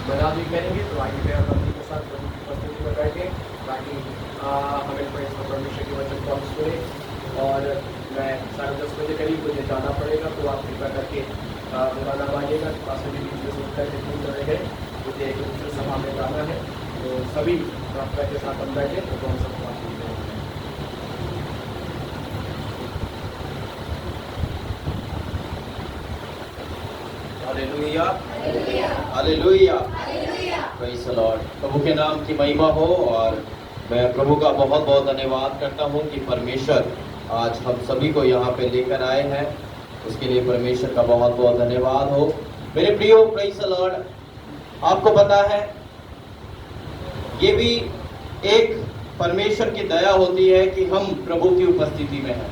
मनावी करेंगे। तो आइए दयाबंदी के साथ प्रभु की उपस्थिति में बैठे ताकि हमें परमेश्वर के वचन को हम सुने। और मैं 10:30 करीब मुझे जाना पड़ेगा, तो आप कृपया करके बुरा ना मानिएगा। पास में बीच में सुनकर के दूर चले गए, मुझे एक दूसरे सभा में जाना है। तो सभी प्रार्थना के साथ हम बैठे तो हम सब बात सुनते हैं। Hallelujah, hallelujah, praise the Lord. प्रभु के नाम की महिमा हो। और मैं प्रभु का बहुत बहुत धन्यवाद करता हूँ कि परमेश्वर आज हम सभी को यहाँ पे लेकर आए हैं। उसके लिए परमेश्वर का बहुत बहुत धन्यवाद हो। मेरे प्रियो, प्रेज़ द लॉर्ड, आपको पता है ये भी एक परमेश्वर की दया होती है कि हम प्रभु की उपस्थिति में हैं।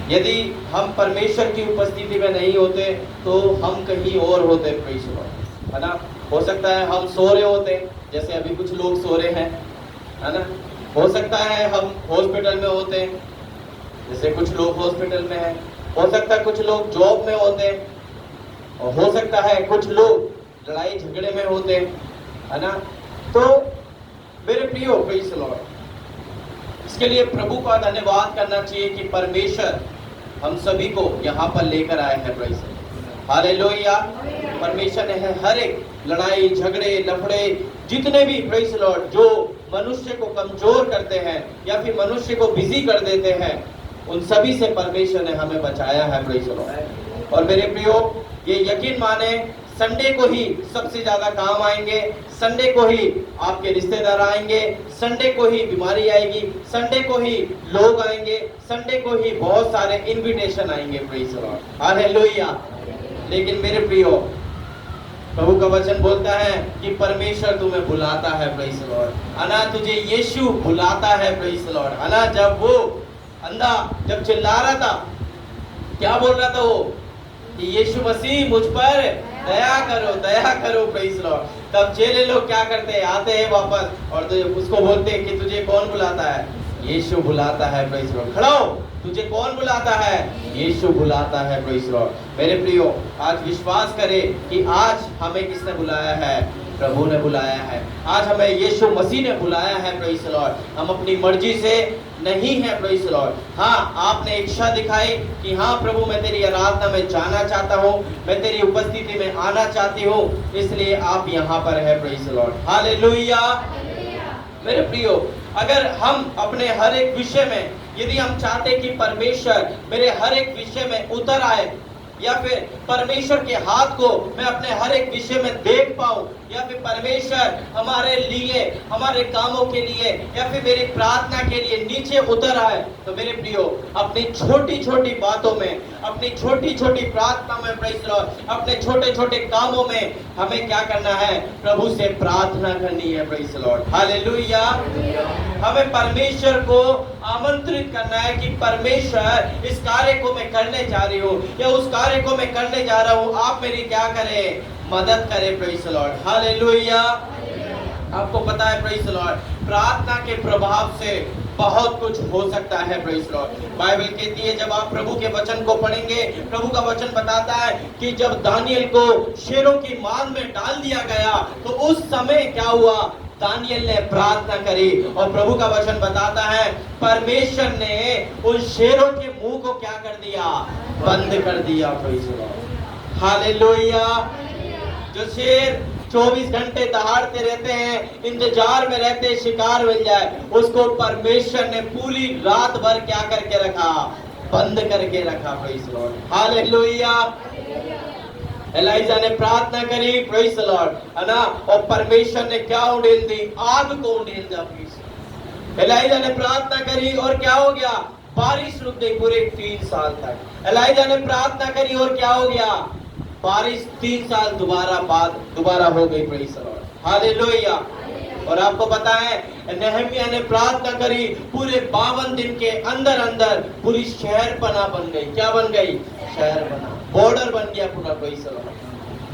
यदि हम परमेश्वर की उपस्थिति में नहीं होते तो हम कहीं और होते, प्रेज़ द लॉर्ड, है ना। हो सकता है हम सो रहे होते, जैसे अभी कुछ लोग सो रहे हैं, है ना। हो सकता है हम हॉस्पिटल में होते, जैसे कुछ लोग हॉस्पिटल में हैं। हो सकता है कुछ लोग जॉब में होते, और हो सकता है कुछ लोग लड़ाई झगड़े में होते, है ना। तो मेरे प्रियो, प्रेज़ द लॉर्ड, इसके लिए प्रभु का धन्यवाद करना चाहिए कि परमेश्वर हम सभी को यहाँ पर लेकर आए हैं, प्रेज़ द लॉर्ड, हालेलुया। परमेश्वर ने हर एक लड़ाई झगड़े लफड़े जितने भी, प्रेज़ द लॉर्ड, जो मनुष्य को कमजोर करते हैं या फिर मनुष्य को बिजी कर देते हैं, उन सभी से परमेश्वर ने हमें बचाया है, प्रेज़ द लॉर्ड। और मेरे प्रियो, ये यकीन माने, संडे को ही सबसे ज्यादा काम आएंगे, संडे को ही आपके रिश्तेदार आएंगे, संडे को ही बीमारी आएगी, संडे को ही लोग आएंगे, संडे को ही बहुत सारे इनविटेशन आएंगे, प्रेज़ द लॉर्ड, हालेलुया। लेकिन मेरे प्रियो, प्रभु का वचन बोलता है कि परमेश्वर तुम्हें बुलाता है, प्रेज़ द लॉर्ड, अना तुझे यीशु बुलाता है, प्रेज़ द लॉर्ड, अना। जब वो अंधा जब चिल्ला रहा था, क्या बोल रहा था वो, कि यीशु मसीह मुझ पर दया करो, प्रेज़ द लॉर्ड। तब चेले लोग क्या करते हैं, आते हैं वापस और तो उसको बोलते हैं कि तुझे कौन बुलाता है, यीशु बुलाता है, प्रेज़ द लॉर्ड। खड़ा हो, तुझे कौन बुलाता है, यीशु बुलाता है, प्रेज़ द लॉर्ड। मेरे प्रियो, आज विश्वास करें कि आज हमें किसने बुलाया है, प्रभु ने बुलाया है। आज हमें यीशु मसीह ने बुलाया है, प्रेज़ द लॉर्ड। हम अपनी मर्जी से नहीं है, प्रेज़ द लॉर्ड। हाँ, आपने इच्छा दिखाई कि हाँ प्रभु, मैं तेरी आराधना में जाना चाहता हूँ, मैं तेरी उपस्थिति में आना चाहती हूँ, इसलिए आप यहाँ पर है, प्रेज़ द लॉर्ड, हालेलुया। मेरे प्रियो, अगर हम अपने हर एक विषय में, यदि हम चाहते कि परमेश्वर मेरे हर एक विषय में उतर आए, या फिर परमेश्वर के हाथ को मैं अपने हर एक विषय में देख पाऊं, या फिर परमेश्वर हमारे लिए, हमारे कामों के लिए, या फिर मेरी प्रार्थना के लिए नीचे उतर आए, तो मेरे प्रियो, अपनी छोटी छोटी बातों में, अपनी छोटी छोटी प्रार्थना में, प्रेज़ द लॉर्ड, अपने छोटे छोटे कामों में हमें क्या करना है, प्रभु से प्रार्थना करनी है, प्रेज़ द लॉर्ड, हालेलुया। हमें परमेश्वर को आमंत्रित करना है कि परमेश्वर, इस कार्य को मैं करने जा रही हूँ, या उस कार्य को मैं करने जा रहा हूँ, आप मेरी क्या करें, मदद करें, प्रेज़ द लॉर्ड, हालेलुया। आपको पता है, प्रेज़ द लॉर्ड, प्रार्थना के प्रभाव से बहुत कुछ हो सकता है, प्रेज़ द लॉर्ड। बाइबल कहती है, जब आप प्रभु के वचन को पढ़ेंगे, प्रभु का वचन बताता है कि जब दानियल को शेरों की मान में डाल दिया गया, तो उस समय क्या हुआ, दानियल ने प्रार्थना करी, और प्रभु का वचन बताता है परमेश्वर ने उन शेरों के मुंह को क्या कर दिया, बंद कर दिया, प्रेज़ द लॉर्ड, हालेलुया। जो शेर 24 घंटे दहाड़ते रहते हैं, इंतजार में रहते हैं शिकार मिल जाए, उसको परमेश्वर ने पूरी रात भर क्या करके रखा, बंद करके रखा, praise the Lord, hallelujah. Elijah ने प्रार्थना करी, प्रेज़ द लॉर्ड, है ना, और परमेश्वर ने क्या उंडेल दी, आग को उंडेल दिया, प्लीज। एलाइजा ने प्रार्थना करी और क्या हो गया, बारिश रुक गई पूरे 3 साल तक। एलाइजा ने प्रार्थना करी और क्या हो गया, बारिश 3 साल दोबारा हो गई, प्रेज़ द लॉर्ड, हालेलुया। और आपको पता है, नेहमिया ने प्रार्थना करी, पूरे 52 दिन के अंदर अंदर पूरी शहर पना बन गई, क्या बन गई, शहर बना, बॉर्डर बन गया पूरा, प्रेज़ द लॉर्ड,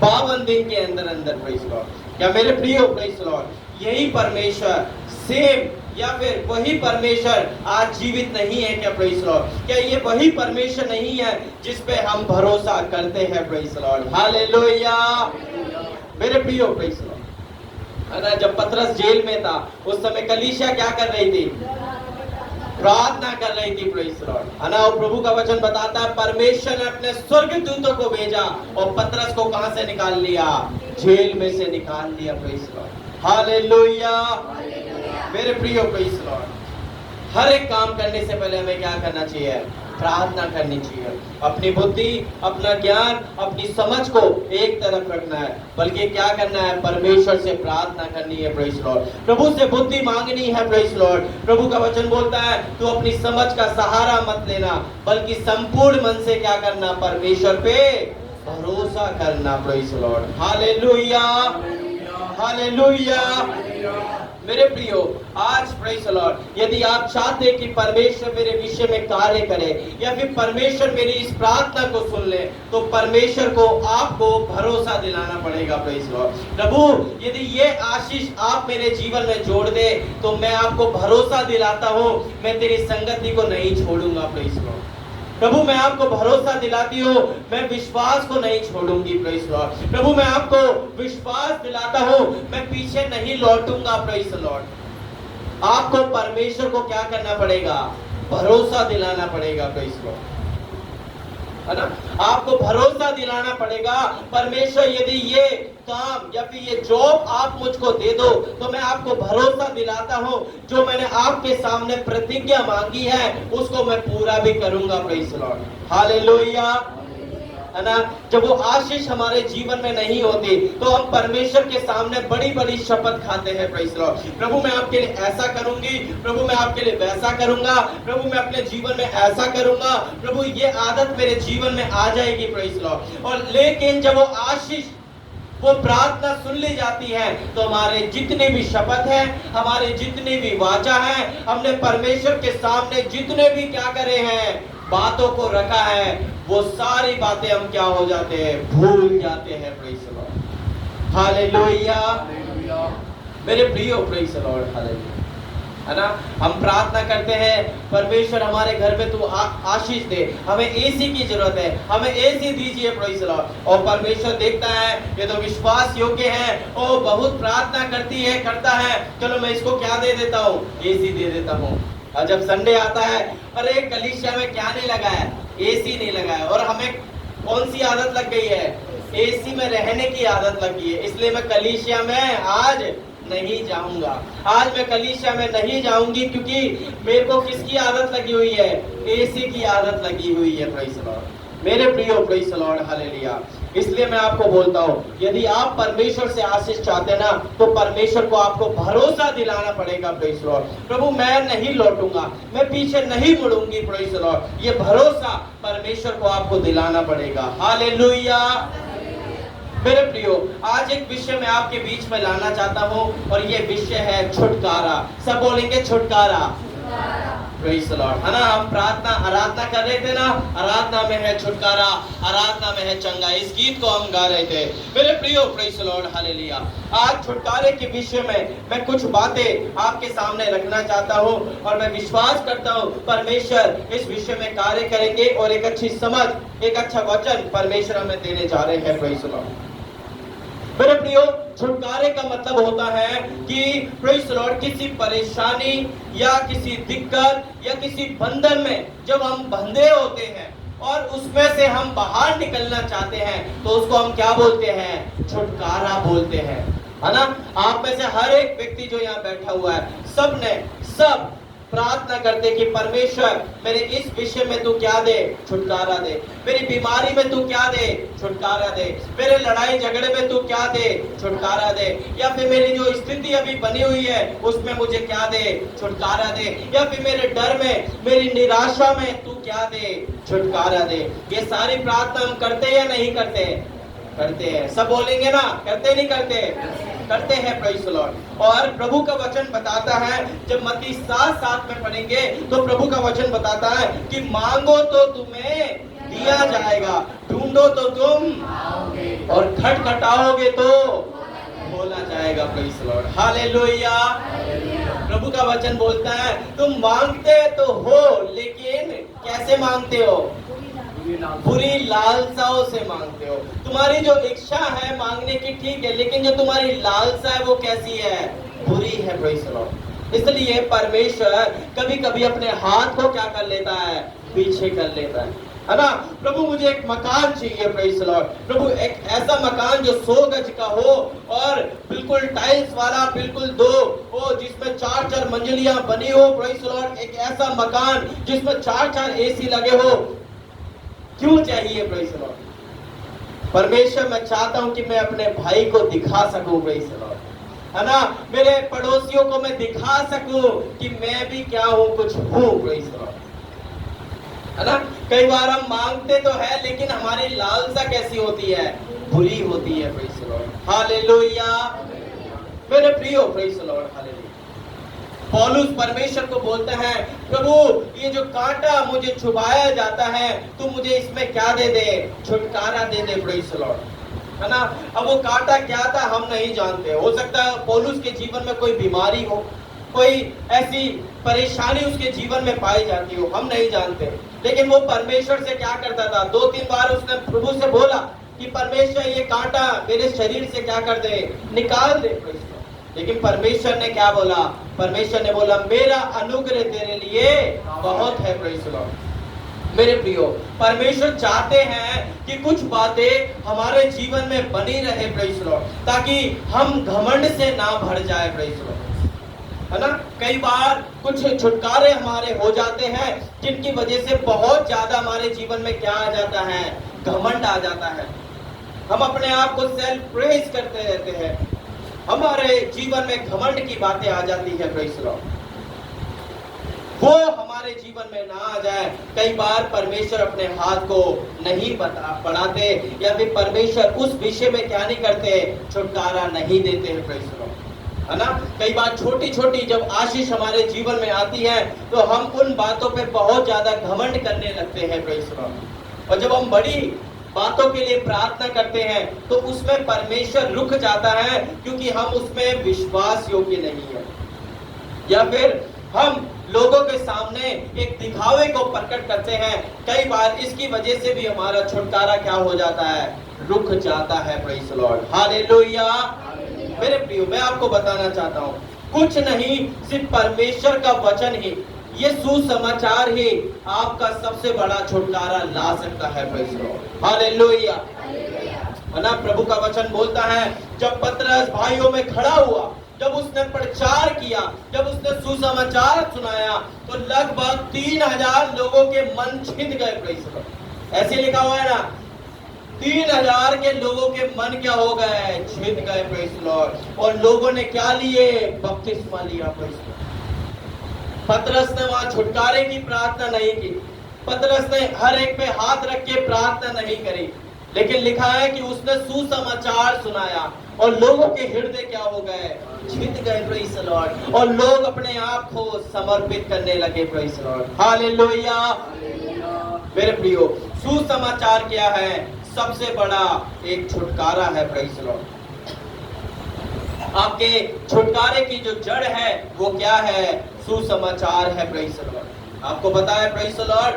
52 दिन के अंदर अंदर, प्रेज़ द लॉर्ड। क्या मेरे प्रियो, प्रेज़ द लॉर्ड, यही परमेश्वर सेम, या फिर वही परमेश्वर आज जीवित नहीं है क्या, प्रेज़ द लॉर्ड? क्या ये वही परमेश्वर नहीं है जिस पे हम भरोसा करते हैं, प्रेज़ द लॉर्ड, हालेलुया। मेरे प्रियो, प्रेज़ द लॉर्ड, है ना। जब पतरस जेल में था उस समय कलीसिया क्या कर रही थी? प्रार्थना कर रही थी। प्रेज द लॉर्ड, है ना। और प्रभु का वचन बताता है परमेश्वर ने अपने स्वर्गदूतों को भेजा और पतरस को कहां से निकाल लिया? जेल में से निकाल लिया। Praise the Lord, hallelujah. मेरे प्रियो, प्रेज द लॉर्ड, हर एक काम करने से पहले हमें क्या करना चाहिए? प्रार्थना करनी चाहिए। अपनी बुद्धि, अपना ज्ञान, अपनी समझ को एक तरफ रखना है, बल्कि क्या करना है? परमेश्वर से प्रार्थना करनी है। प्रेज द लॉर्ड, प्रभु से बुद्धि मांगनी है। प्रेज द लॉर्ड, प्रभु का वचन बोलता है तू अपनी समझ का सहारा मत लेना, बल्कि संपूर्ण मन से क्या करना? परमेश्वर पे भरोसा करना। Praise the Lord, hallelujah, hallelujah. मेरे प्रियो, आज प्रेज द लॉर्ड, यदि आप चाहते हैं कि परमेश्वर मेरे विषय में कार्य करे या फिर परमेश्वर मेरी इस प्रार्थना को सुन ले, तो परमेश्वर को आपको भरोसा दिलाना पड़ेगा। प्रेज द लॉर्ड, प्रभु यदि ये आशीष आप मेरे जीवन में जोड़ दे तो मैं आपको भरोसा दिलाता हूँ मैं तेरी संगति को नहीं छोड़ूंगा। प्रेज द लॉर्ड, प्रभु मैं आपको भरोसा दिलाती हूँ मैं विश्वास को नहीं छोड़ूंगी। प्रेज द लॉर्ड, प्रभु मैं आपको विश्वास दिलाता हूँ मैं पीछे नहीं लौटूंगा। प्रेज द लॉर्ड, आपको परमेश्वर को क्या करना पड़ेगा? भरोसा दिलाना पड़ेगा। प्रेज द लॉर्ड, है ना। आपको भरोसा दिलाना पड़ेगा परमेश्वर यदि ये काम या फिर ये जॉब आप मुझको दे दो तो मैं आपको भरोसा दिलाता हूँ जो मैंने आपके सामने प्रतिज्ञा मांगी है उसको मैं पूरा भी करूंगा। प्रेज द लॉर्ड, हालेलुया, है ना। जब वो आशीष हमारे जीवन में नहीं होती तो हम परमेश्वर के सामने बड़ी बड़ी शपथ खाते हैं। प्रेज द लॉर्ड, प्रभु मैं आपके लिए ऐसा करूंगी, प्रभु मैं आपके लिए वैसा करूंगा, प्रभु मैं अपने जीवन में ऐसा करूंगा, प्रभु ये आदत मेरे जीवन में आ जाएगी। प्रेज द लॉर्ड, और लेकिन जब वो आशीष, वो प्रार्थना सुन ली जाती है तो हमारे जितने भी शपथ है, हमारे जितने भी वाचा है, हमने परमेश्वर के सामने जितने भी क्या करे हैं, बातों को रखा है, वो सारी बातें हम क्या हो जाते हैं? भूल जाते हैं। Praise the Lord, hallelujah. मेरे प्रियो, प्रेज द लॉर्ड, हालेलुया, है ना। हम प्रार्थना करते हैं परमेश्वर हमारे घर में तू आशीष दे, हमें एसी की जरूरत है, हमें एसी दीजिए। प्रेज द लॉर्ड, और परमेश्वर देखता है ये तो विश्वास योग्य है, ओ बहुत प्रार्थना करती है, करता है, चलो मैं इसको क्या दे देता हूँ? एसी दे देता हूँ। और जब संडे आता है, अरे कलीसिया में क्या नहीं लगा है? एसी नहीं लगा है। और हमें कौन सी आदत लग गई है? एसी में रहने की आदत लग गई है, इसलिए मैं कलीसिया में आज नहीं जाऊंगा, आज मैं कलीसिया में नहीं जाऊंगी, क्योंकि मेरे को किसकी आदत लगी हुई है? एसी की आदत लगी हुई है। प्रेज द लॉर्ड, मेरे प्रियो, प्रेज द लॉर्ड, हालेलुया। इसलिए मैं आपको बोलता हूँ यदि आप परमेश्वर से आशीष चाहते ना तो परमेश्वर को आपको भरोसा दिलाना पड़ेगा। प्रेज द लॉर्ड, प्रभु मैं नहीं लौटूंगा, मैं पीछे नहीं मुड़ूंगी। प्रेज द लॉर्ड, ये भरोसा परमेश्वर को आपको दिलाना पड़ेगा। हालेलुया। मेरे प्रियो, आज एक विषय मैं आपके बीच में लाना चाहता हूँ और ये विषय है छुटकारा। सब बोलेंगे छुटकारा। प्रेज द लॉर्ड, है ना। हम प्रार्थना आराधना कर रहे थे ना, आराधना में है छुटकारा, आराधना में है चंगा, इस गीत को हम गा रहे थे। मेरे प्रियो, प्रेज द लॉर्ड, हालेलुया। आज छुटकारे के विषय में मैं कुछ बातें आपके सामने रखना चाहता हूँ और मैं विश्वास करता हूँ परमेश्वर इस विषय में कार्य करेंगे और एक अच्छी समझ, एक अच्छा वचन परमेश्वर हमें देने जा रहे हैं। प्रेज द लॉर्ड, मेरे प्रियो, छुटकारे का मतलब होता है कि प्रेज द लॉर्ड किसी परेशानी या किसी दिक्कत या किसी बंधन में जब हम बंधे होते हैं और उसमें से हम बाहर निकलना चाहते हैं तो उसको हम क्या बोलते हैं? छुटकारा बोलते हैं, है ना। आप में से हर एक व्यक्ति जो यहाँ बैठा हुआ है, सब प्रार्थना करते कि परमेश्वर मेरे इस विषय में तू क्या दे? छुटकारा दे। मेरी बीमारी में तू क्या दे? छुटकारा दे। मेरे लड़ाई झगड़े में तू क्या दे? छुटकारा दे। या फिर मेरी जो स्थिति अभी बनी हुई है उसमें मुझे क्या दे? छुटकारा दे। या फिर मेरे डर में, मेरी निराशा में तू क्या दे? छुटकारा दे। ये सारी प्रार्थना हम करते या नहीं करते? करते हैं। सब बोलेंगे ना, करते नहीं करते? करते हैं। Praise the Lord. और प्रभु का वचन बताता है, जब मत्ती 7:7 में पढ़ेंगे तो प्रभु का वचन बताता है कि मांगो तो तुम्हें दिया जाएगा, ढूंढो तो तुम और खटखटाओगे तो खोला जाएगा। Praise the Lord, hallelujah. प्रभु का वचन बोलता है तुम मांगते तो हो, लेकिन कैसे मांगते हो? बुरी लालसाओं से मांगते हो। तुम्हारी जो इच्छा है मांगने की ठीक है, लेकिन जो तुम्हारी लालसा है वो कैसी है? बुरी है। Praise the Lord. इसलिए परमेश्वर कभी कभी अपने हाथ को क्या कर लेता है? पीछे कर लेता है ना। प्रभु मुझे एक मकान चाहिए, प्रेज़ द लॉर्ड। प्रभु एक ऐसा मकान जो 100 गज का हो और बिल्कुल टाइल्स वाला, बिल्कुल दो हो, जिसमें 4-4 मंजिलियां बनी हो, प्रेज़ द लॉर्ड। एक ऐसा मकान जिसमें 4-4 एसी लगे हो। क्यों चाहिए? Praise the Lord. परमेश्वर मैं चाहता हूं कि मैं अपने भाई को दिखा सकूं, प्रेज़ द लॉर्ड, है ना। मेरे पड़ोसियों को मैं दिखा सकूं कि मैं भी क्या हूं, कुछ हूं, प्रेज़ द लॉर्ड, है ना। कई बार हम मांगते तो है, लेकिन हमारी लालसा कैसी होती है? बुरी होती है। Praise the Lord. हालेलुया मेरे प्रियो, प्रेज़ द लॉर्ड, हालेलुया। पौलुस परमेश्वर को बोलते हैं, प्रभु ये जो कांटा मुझे छुपाया जाता है, तू मुझे इसमें क्या दे दे? छुटकारा दे दे, प्रेज़ द लॉर्ड, है ना। अब वो कांटा क्या था हम नहीं जानते। हो सकता है पौलुस के जीवन में कोई बीमारी हो, कोई ऐसी परेशानी उसके जीवन में पाई जाती हो, हम नहीं जानते। लेकिन वो परमेश्वर से क्या करता था? 2-3 बार उसने प्रभु से बोला कि परमेश्वर ये कांटा मेरे शरीर से क्या कर दे? निकाल दे। लेकिन परमेश्वर ने क्या बोला? परमेश्वर ने बोला मेरा अनुग्रह तेरे लिए बहुत है। Praise the Lord. मेरे प्रियो, परमेश्वर चाहते हैं कि कुछ बातें हमारे जीवन में बनी रहे, प्रेज़ द लॉर्ड, ताकि हम घमंड से ना भर जाए, प्रेज़ द लॉर्ड, है ना। कई बार कुछ छुटकारे हमारे हो जाते हैं, जिनकी वजह से बहुत ज्यादा हमारे जीवन में क्या आ जाता है? घमंड आ जाता है। हम अपने आप को सेल्फ प्रेज करते रहते हैं, हमारे जीवन में घमंड की बातें आ जाती है। Praise the Lord. वो हमारे जीवन में ना आ जाए। कई बार परमेश्वर अपने हाथ को नहीं बढ़ाते, या फिर परमेश्वर उस विषय में क्या नहीं करते? छुटकारा नहीं देते हैं, प्रेज़ द लॉर्ड, है ना। कई बार छोटी छोटी जब आशीष हमारे जीवन में आती है, तो हम उन बातों पे बहुत ज्यादा घमंड करने लगते हैं, प्रेज़ द लॉर्ड। और जब हम बड़ी बातों के लिए प्रार्थना करते हैं, तो उसमें परमेश्वर रुक जाता है, क्योंकि हम उसमें विश्वास योग्य नहीं है, या फिर हम लोगों के सामने एक दिखावे को प्रकट करते हैं। कई बार इसकी वजह से भी हमारा छुटकारा क्या हो जाता है? रुक जाता है। Praise the Lord, hallelujah. मेरे प्रियो, मैं आपको बताना चाहता हूँ, कुछ नहीं, सिर्फ परमेश्वर का वचन ही, ये सुसमाचार ही आपका सबसे बड़ा छुटकारा ला सकता है। प्रेज़ द लॉर्ड, हालेलुया, है ना। प्रभु का वचन बोलता है, जब पतरस भाइयों में खड़ा हुआ, जब उसने प्रचार किया, जब उसने सुसमाचार सुनाया, तो लगभग 3000 लोगों के मन छिद गए। प्रेज़ द लॉर्ड, ऐसे लिखा हुआ है ना, 3000 के लोगों के मन क्या हो गए? छिद गए। Praise the Lord. और लोगों ने क्या लिए? बपतिस्मा लिया। Praise the Lord. पतरस ने वहां छुटकारे की प्रार्थना नहीं की, पतरस ने हर एक पे हाथ रख के प्रार्थना नहीं करी, लेकिन लिखा है कि उसने सुसमाचार सुनाया और लोगों के हृदय क्या हो गए? छिद गए। Praise the Lord. और लोग अपने आप को समर्पित करने लगे। Praise the Lord, hallelujah. मेरे प्रियो, सुसमाचार क्या है? सबसे बड़ा एक छुटकारा है। Praise the Lord. आपके छुटकारे की जो जड़ है वो क्या है? सुसमाचार है। Praise the Lord. आपको पता है, प्रेज़ द लॉर्ड,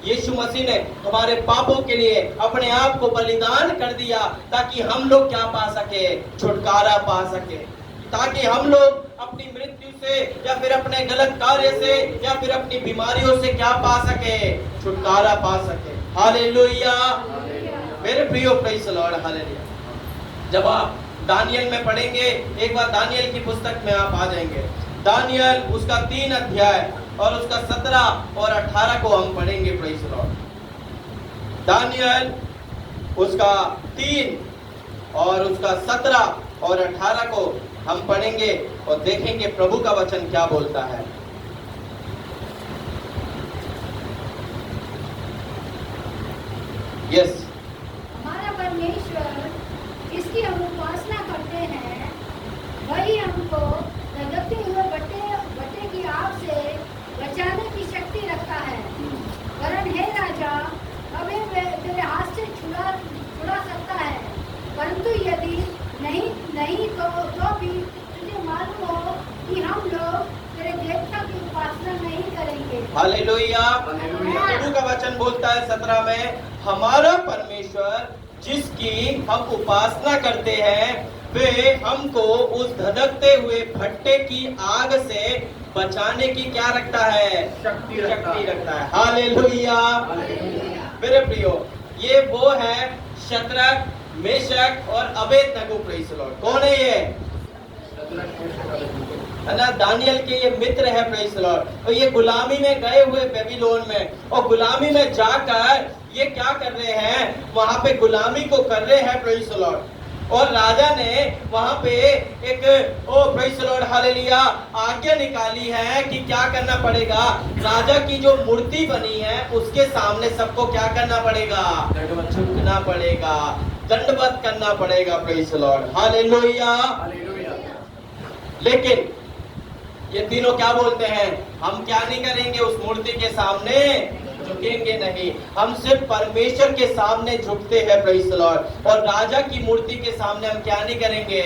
यीशु मसीह ने हमारे पापों के लिए अपने आप को बलिदान कर दिया, ताकि हम लोग क्या पा सके? छुटकारा पा सके, ताकि हम लोग अपनी मृत्यु से, या फिर अपने गलत कार्य से, या फिर अपनी बीमारियों से क्या पा सके? छुटकारा पा सके। हालेलुया। मेरे प्रियो, प्रेज़ द लॉर्ड, हालेलुया। जब आप दानियल में पढ़ेंगे, एक बार दानियल की पुस्तक में आप आ जाएंगे, दानियल उसका 3 अध्याय और उसका 17 और 18 को हम पढ़ेंगे। Praise the Lord. दानियल उसका 3 और उसका 17 और 18 को हम पढ़ेंगे और देखेंगे प्रभु का वचन क्या बोलता है। यस। हमारा परमेश्वर जिसकी हम उपासना करते हैं, वही हमको धधकते हुए बट्टे की आग से बचाने की शक्ति रखता है। वरन हे राजा, हमें तेरे हाथ से छुड़ा सकता है, परंतु यदि नहीं तो भी तुझे मालूम हो कि हम लोग तेरे देवता की उपासना नहीं करेंगे। हालेलुया। प्रभु का वचन बोलता है 17 में, हमारा परमेश्वर जिसकी हम उपासना करते हैं वे हमको उस धधकते हुए भट्टे की आग से बचाने की क्या रखता है? शक्ति रखता है। हालेलुया। मेरे प्रियो, ये वो है शद्रक, मेशक और अबेदनगो। Praise the Lord. कौन है ये? है ना, दानियल के ये मित्र है। Praise the Lord. और ये गुलामी में गए हुए बेबीलोन में, और गुलामी में जाकर ये क्या कर रहे हैं? वहां पे गुलामी को कर रहे हैं। Praise the Lord. और राजा ने वहां पे एक प्रेज़ द लॉर्ड हालेलुया आज्ञा निकाली है कि क्या करना पड़ेगा? राजा की जो मूर्ति बनी है उसके सामने सबको क्या करना पड़ेगा? झुकना पड़ेगा, दंडवत करना पड़ेगा। Praise the Lord hallelujah. लेकिन ये तीनों क्या बोलते हैं? हम क्या नहीं करेंगे? उस मूर्ति के सामने झुकेंगे नहीं, हम सिर्फ परमेश्वर के सामने झुकते हैं। Praise the Lord. और राजा की मूर्ति के सामने हम क्या नहीं करेंगे?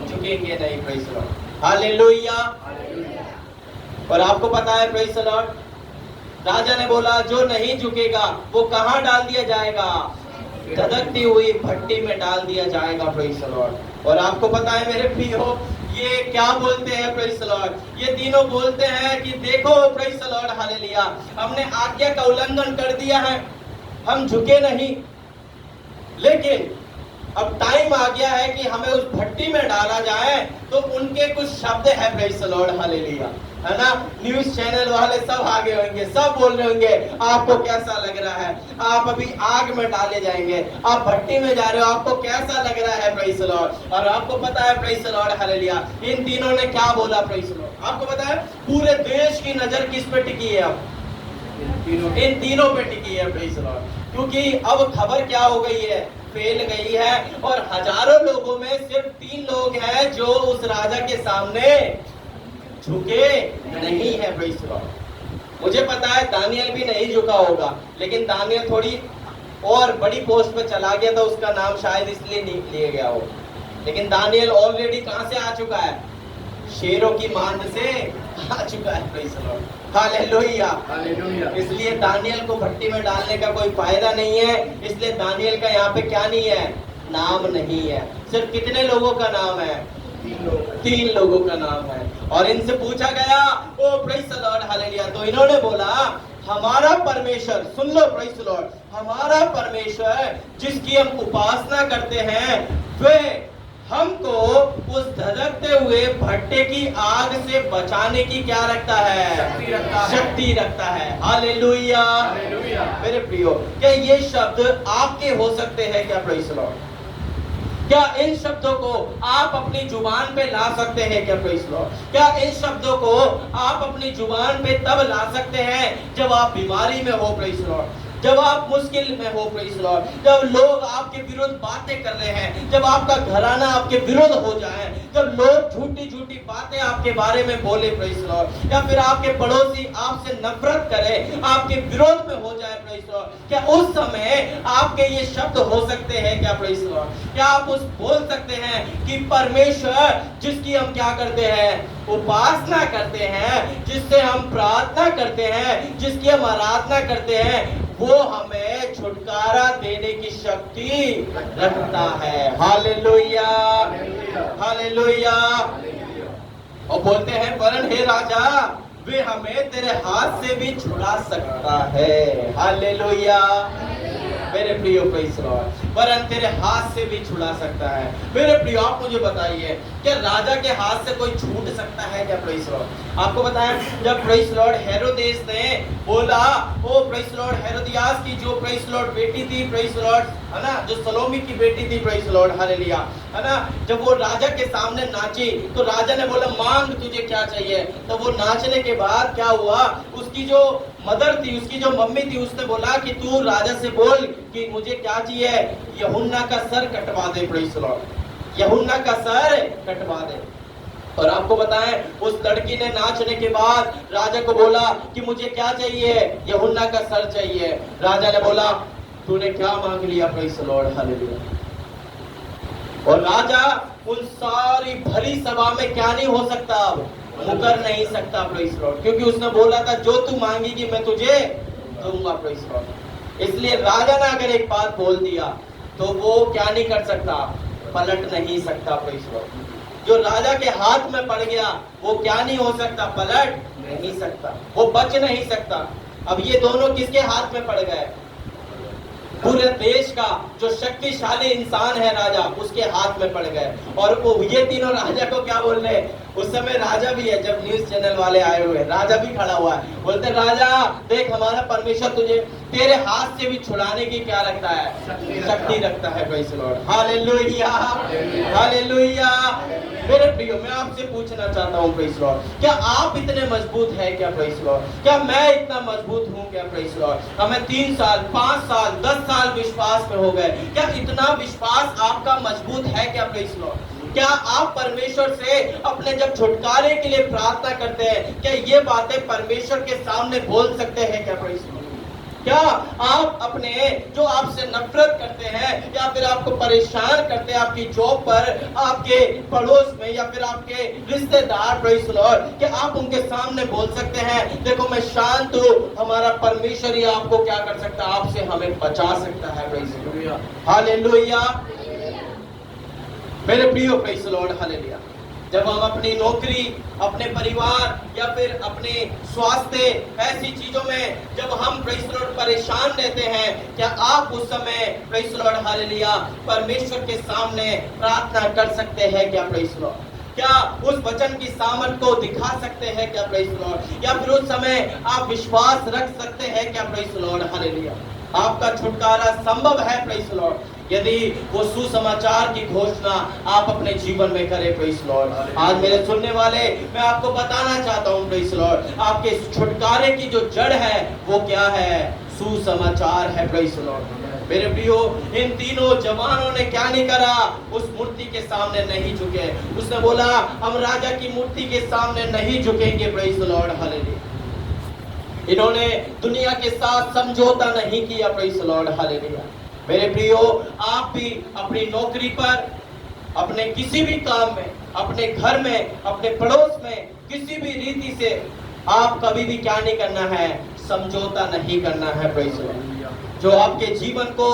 झुकेंगे नहीं। Praise the Lord hallelujah. और आपको पता है प्रेज़ द लॉर्ड, राजा ने बोला जो नहीं झुकेगा वो कहां डाल दिया जाएगा? धधकती हुई भट्टी में डाल दिया जाएगा। Praise the Lord. और आपको पता है मेरे प्रियो, ये क्या बोलते हैं? Praise the Lord. ये तीनों बोलते हैं कि देखो प्रेज़ द लॉर्ड हालेलुया, हमने आज्ञा का उल्लंघन कर दिया है, हम झुके नहीं, लेकिन अब टाइम आ गया है कि हमें उस भट्टी में डाला जाए। तो उनके कुछ शब्द है। प्रेज़ द लॉर्ड हालेलुया, है ना। न्यूज चैनल वाले सब आगे होंगे, सब बोल रहे होंगे आपको कैसा लग रहा है? आप अभी आग में डाले जाएंगे, आप भट्टी में जा रहे हो, आपको कैसा लग रहा है? Praise the Lord. और आपको पता है प्रेज़ द लॉर्ड हालेलुया, इन तीनों ने क्या बोला? Praise the Lord. आपको पता है पूरे देश की नजर किस पे टिकी है? अब इन तीनों पे टिकी है। Praise the Lord. क्योंकि अब खबर क्या हो गई है? फैल गई है, और हजारों लोगों में सिर्फ 3 लोग हैं जो उस राजा के सामने झुके नहीं है। Praise the Lord. मुझे पता है दानियल भी नहीं झुका होगा, लेकिन दानियल थोड़ी और बड़ी पोस्ट पे चला गया तो उसका नाम शायद इसलिए नहीं लिया गया हो। लेकिन दानियल ऑलरेडी कहां से आ चुका है? शेरों की मांद से आ चुका है। Praise the Lord hallelujah. इसलिए दानियल को भट्टी में डालने का कोई फायदा नहीं है। इसलिए दानियल का यहाँ पे क्या नहीं है? नाम नहीं है। सिर्फ कितने लोगों का नाम है? 3 लोगों का नाम है। और इनसे पूछा गया ओ प्रेज़ द लॉर्ड हालेलुया, तो इन्होंने बोला हमारा परमेश्वर, सुन लो प्रेज़ द लॉर्ड, हमारा परमेश्वर जिसकी हम उपासना करते हैं वे हमको उस धधकते हुए भट्टे की आग से बचाने की क्या रखता है? शक्ति रखता है। हालेलुया। मेरे प्रियो, क्या ये शब्द आपके हो सकते हैं क्या? Praise the Lord. क्या इन शब्दों को आप अपनी जुबान पे ला सकते हैं क्या? Praise the Lord. क्या इन शब्दों को आप अपनी जुबान पे तब ला सकते हैं जब आप बीमारी में हो? Praise the Lord. जब आप मुश्किल में हो? Praise the Lord. जब लोग आपके विरुद्ध बातें कर रहे हैं, जब आपका घराना आपके विरुद्ध हो जाए, जब लोग झूठी झूठी बातें आपके बारे में बोले, प्रेज़ द लॉर्ड, या फिर आपके पड़ोसी आपसे नफरत करे, आपके विरोध में हो जाए, प्रेज़ द लॉर्ड, क्या उस समय आपके ये शब्द हो सकते हैं क्या? Praise the Lord. क्या आप उस बोल सकते हैं कि परमेश्वर जिसकी हम क्या करते हैं? उपासना करते हैं, जिससे हम प्रार्थना करते हैं, जिसकी हम आराधना करते हैं, वो हमें छुटकारा देने की शक्ति रखता है। Hallelujah, hallelujah. और बोलते हैं वरन हे राजा वे हमें तेरे हाथ से भी छुड़ा सकता है। हालेलुया। मेरे प्रियो प्रेज़ द लॉर्ड, वरन तेरे हाथ से भी छुड़ा सकता है। मेरे प्रियो, आप मुझे बताइए क्या राजा के हाथ से कोई छूट सकता है क्या? Praise the Lord. आपको पता है जब प्रेज़ द लॉर्ड हेरोदेस ने बोला, ओ प्रेज़ द लॉर्ड, हेरोदियास की जो प्रेज़ द लॉर्ड बेटी थी, प्रेज़ द लॉर्ड, है ना, जो सलोमी की बेटी थी, प्रेज़ द लॉर्ड हालेलुया, है ना, जब वो राजा के सामने नाची तो राजा ने बोला मांग तुझे क्या चाहिए। तो वो नाचने के बाद क्या हुआ, उसकी जो मदर थी, उसकी जो मम्मी थी, उसने बोला कि तू राजा से बोल कि मुझे क्या चाहिए? यूहन्ना का सर कटवा दे। Praise the Lord. यूहन्ना का सर कटवा दे। और आपको बताएं उस लड़की ने नाचने के बाद राजा को बोला कि मुझे क्या चाहिए? यूहन्ना का सर चाहिए। राजा ने बोला तूने क्या मांग लिया? Praise the Lord hallelujah. और राजा उन सारी भरी सभा में क्या नहीं हो सकता? अब मुकर नहीं सकता। Praise the Lord. क्योंकि उसने बोला था जो तू मांगेगी मैं तुझे दूंगा। Praise Lord. इसलिए राजा ने अगर एक बात बोल दिया तो वो क्या नहीं कर सकता, पलट नहीं सकता। Praise Lord. जो राजा के हाथ में पड़ गया वो क्या नहीं हो सकता, पलट नहीं सकता, वो बच नहीं सकता। अब ये दोनों किसके हाथ में पड़ गए, पूरे देश का जो शक्तिशाली इंसान है राजा, उसके हाथ में पड़ गए। और वो ये तीनों राजा को क्या बोल रहे हैं, उस समय राजा भी है, जब न्यूज चैनल वाले आए हुए, राजा भी खड़ा हुआ है, बोलते राजा देख हमारा परमेश्वर तुझे तेरे हाथ से भी छुड़ाने की क्या रखता है, शक्ति रखता है। Praise Lord. Hallelujah, hallelujah. मेरे प्रियो, मैं आपसे पूछना चाहता हूँ प्रेज़ लॉर्ड, क्या आप इतने मजबूत हैं क्या? Praise Lord. क्या मैं इतना मजबूत हूँ क्या? Praise Lord. हमें 3 साल 5 साल 10 साल विश्वास में हो गए, क्या इतना विश्वास आपका मजबूत है क्या? Praise Lord. क्या आप परमेश्वर से अपने जब छुटकारे के लिए प्रार्थना करते हैं, क्या ये बातें परमेश्वर के सामने बोल सकते हैं क्या? Praise Lord. क्या आप अपने जो आपसे नफरत करते हैं या फिर आपको परेशान करते हैं आपकी जॉब पर, आपके पड़ोस में या फिर आपके रिश्तेदार, प्रेज़ लॉर्ड, क्या आप उनके सामने बोल सकते हैं देखो मैं शांत हूँ, हमारा परमेश्वर ही आपको क्या कर सकता है, आपसे हमें बचा सकता है। Praise Lord. हालेलुया। मेरे प्रियो, प्रेज़ लॉर्ड, हालेलुया। जब हम अपनी नौकरी, अपने परिवार या फिर अपने स्वास्थ्य ऐसी चीजों में जब हम प्रेज़ लॉर्ड परेशान रहते हैं, क्या आप उस समय प्रेज़ लॉर्ड हालेलुया परमेश्वर के सामने प्रार्थना कर सकते हैं क्या? Praise Lord. क्या उस वचन की सामर्थ को दिखा सकते हैं क्या? Praise Lord. या फिर उस समय आप विश्वास रख सकते हैं क्या? Praise Lord hallelujah. आपका छुटकारा संभव है। Praise Lord. यदि वो सुसमाचार की घोषणा आप अपने जीवन में करें। Praise Lord. आज मेरे सुनने वाले, मैं आपको बताना चाहता हूँ प्रेज़ लॉर्ड, आपके छुटकारे की जो जड़ है वो क्या है, सुसमाचार है। Praise Lord. मेरे प्रियो, इन तीनों जवानों ने क्या नहीं करा, उस मूर्ति के सामने नहीं झुके। उसने बोला हम राजा की मूर्ति के सामने नहीं झुकेंगे। Praise Lord hallelujah. इन्होंने दुनिया के साथ समझौता नहीं किया। Praise Lord hallelujah. मेरे प्रियो, आप भी अपनी नौकरी पर, अपने किसी भी काम में, अपने घर में, अपने पड़ोस में, किसी भी रीति से आप कभी भी क्या नहीं करना है, समझौता नहीं करना है। Praise Lord. जो आपके जीवन को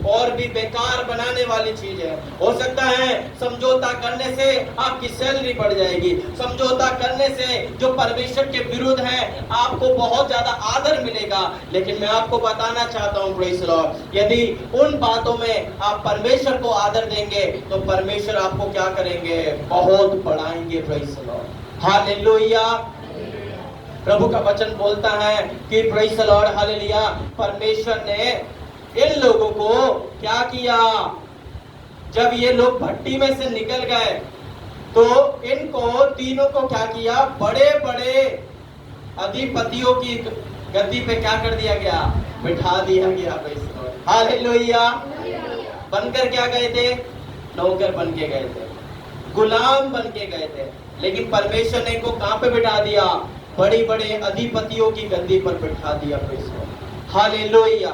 और भी बेकार बनाने वाली चीज है। हो सकता है समझौता करने से आपकी सैलरी बढ़ जाएगी, समझौता करने से जो परमेश्वर के विरुद्ध है आपको बहुत ज्यादा आदर मिलेगा, लेकिन मैं आपको बताना चाहता हूँ प्रेज़ लॉर्ड, यदि उन बातों में आप परमेश्वर को आदर देंगे तो परमेश्वर आपको क्या करेंगे, बहुत बढ़ाएंगे। Praise Lord. हालेलुया। प्रभु का वचन बोलता है कि प्रेज़ लॉर्ड हालेलुया, परमेश्वर ने इन लोगों को क्या किया, जब ये लोग भट्टी में से निकल गए तो इनको तीनों को क्या किया, बड़े बड़े अधिपतियों की गद्दी पे क्या कर दिया गया, बिठा दिया गया। Praise Lord hallelujah. बनकर क्या गए थे, नौकर बन के गए थे, गुलाम बन के गए थे, लेकिन परमेश्वर ने इनको कहां पे बिठा दिया, बड़े बड़े अधिपतियों की गद्दी पर बिठा दिया। Praise Lord hallelujah.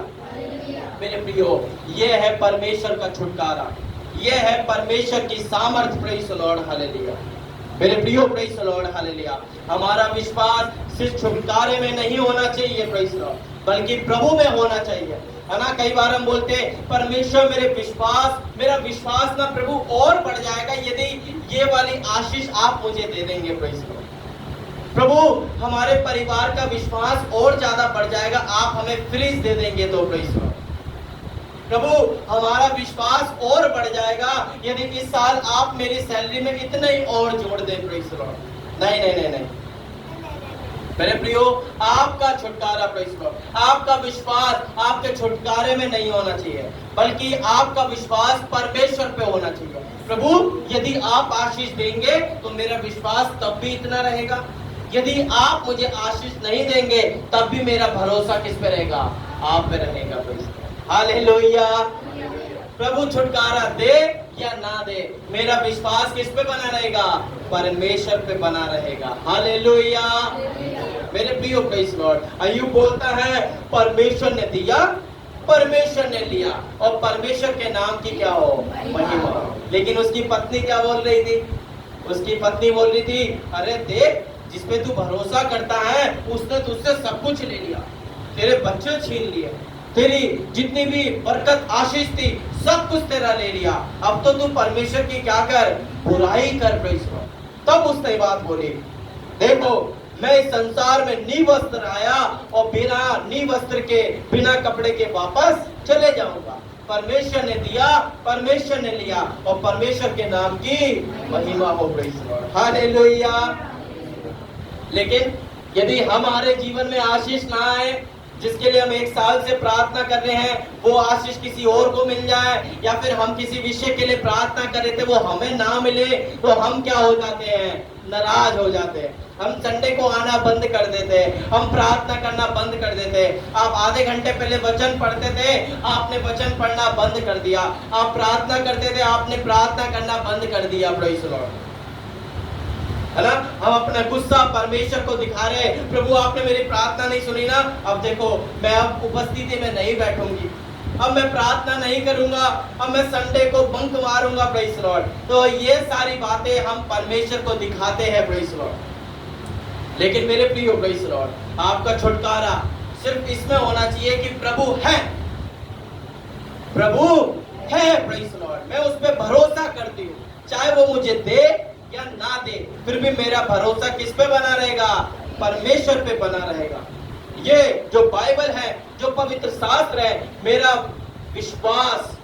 मेरे प्रियो, ये है परमेश्वर का छुटकारा, ये है परमेश्वर की सामर्थ। Praise Lord hallelujah. मेरे प्रियो, प्रेज़ लॉर्ड हालेलुया। हमारा विश्वास सिर्फ छुटकारे में नहीं होना चाहिए प्रेज़ लॉर्ड, बल्कि प्रभु में होना चाहिए, है ना। कई बार हम बोलते हैं परमेश्वर मेरा विश्वास ना प्रभु और बढ़ जाएगा यदि ये वाली आशीष आप मुझे दे देंगे। Praise Lord. प्रभु हमारे परिवार का विश्वास और ज्यादा बढ़ जाएगा, आप हमें फ्रिज दे देंगे तो। Praise Lord. प्रभु हमारा विश्वास और बढ़ जाएगा यदि इस साल आप मेरी सैलरी में इतना ही और जोड़ दें। Praise Lord. नहीं नहीं नहीं नहीं मेरे प्रियो, आपका छुटकारा प्रेज़ लॉर्ड, आपका विश्वास आपके छुटकारे में नहीं होना चाहिए, बल्कि आपका विश्वास परमेश्वर पे होना चाहिए। प्रभु यदि आप आशीष देंगे तो मेरा विश्वास तब भी इतना रहेगा, यदि आप मुझे आशीष नहीं देंगे तब भी मेरा भरोसा किस पे रहेगा, आप पे रहेगा। हालेलुया। प्रभु छुटकारा दे या ना दे, मेरा विश्वास किस पे बना रहेगा, परमेश्वर पे बना रहेगा। हालेलुया। मेरे प्रियो प्रेज़ लॉर्ड, अय्यूब बोलता है परमेश्वर ने दिया, परमेश्वर ने लिया, और परमेश्वर के नाम की क्या हो, महिमा। लेकिन उसकी पत्नी क्या बोल रही थी, उसकी पत्नी बोल रही थी अरे देख जिसपे तू भरोसा करता है उसने तुझसे सब कुछ ले लिया, तेरे बच्चे छीन लिए, तेरी जितनी भी बरकत आशीष थी सब कुछ तेरा ले लिया, अब तो तू परमेश्वर की क्या कर, बुराई कर। Praise God. तब उसने बात बोली, देखो मैं इस संसार में निवस्त्र आया और बिना निवस्त्र के, बिना कपड़े के वापस चले जाऊंगा। परमेश्वर ने दिया, परमेश्वर ने लिया, और परमेश्वर के नाम की महिमा हो। Praise God, hallelujah. लेकिन यदि हमारे जीवन में आशीष ना आए, जिसके लिए हम 1 साल से प्रार्थना कर रहे हैं, वो आशीष किसी और को मिल जाए, या फिर हम किसी विषय के लिए प्रार्थना कर रहे थे वो हमें ना मिले, तो हम क्या हो जाते हैं, नाराज हो जाते हैं। हम संडे को आना बंद कर देते हैं, हम प्रार्थना करना बंद कर देते हैं। आप आधे घंटे पहले वचन पढ़ते थे, आपने वचन पढ़ना बंद कर दिया। आप प्रार्थना करते थे, आपने प्रार्थना करना बंद कर दिया। प्रेज़ द लॉर्ड, है ना। हम अपना गुस्सा परमेश्वर को दिखा रहे, प्रभु आपने मेरी प्रार्थना नहीं सुनी ना, अब देखो मैं अब उपस्थिति में नहीं बैठूंगी, अब मैं प्रार्थना नहीं करूंगा, अब मैं संडे को बंक मारूंगा। Praise the Lord. तो ये सारी बातें हम परमेश्वर को दिखाते हैं। Praise the Lord. लेकिन मेरे प्रिय, प्रेज़ द लॉर्ड, आपका छुटकारा सिर्फ इसमें होना चाहिए कि प्रभु है, प्रभु है। Praise the Lord. मैं उस पर भरोसा करती हूँ, चाहे वो मुझे दे या ना दे, फिर भी मेरा भरोसा किस पे बना रहेगा, परमेश्वर पे बना रहेगा। ये जो बाइबल है, जो पवित्र शास्त्र है, मेरा विश्वास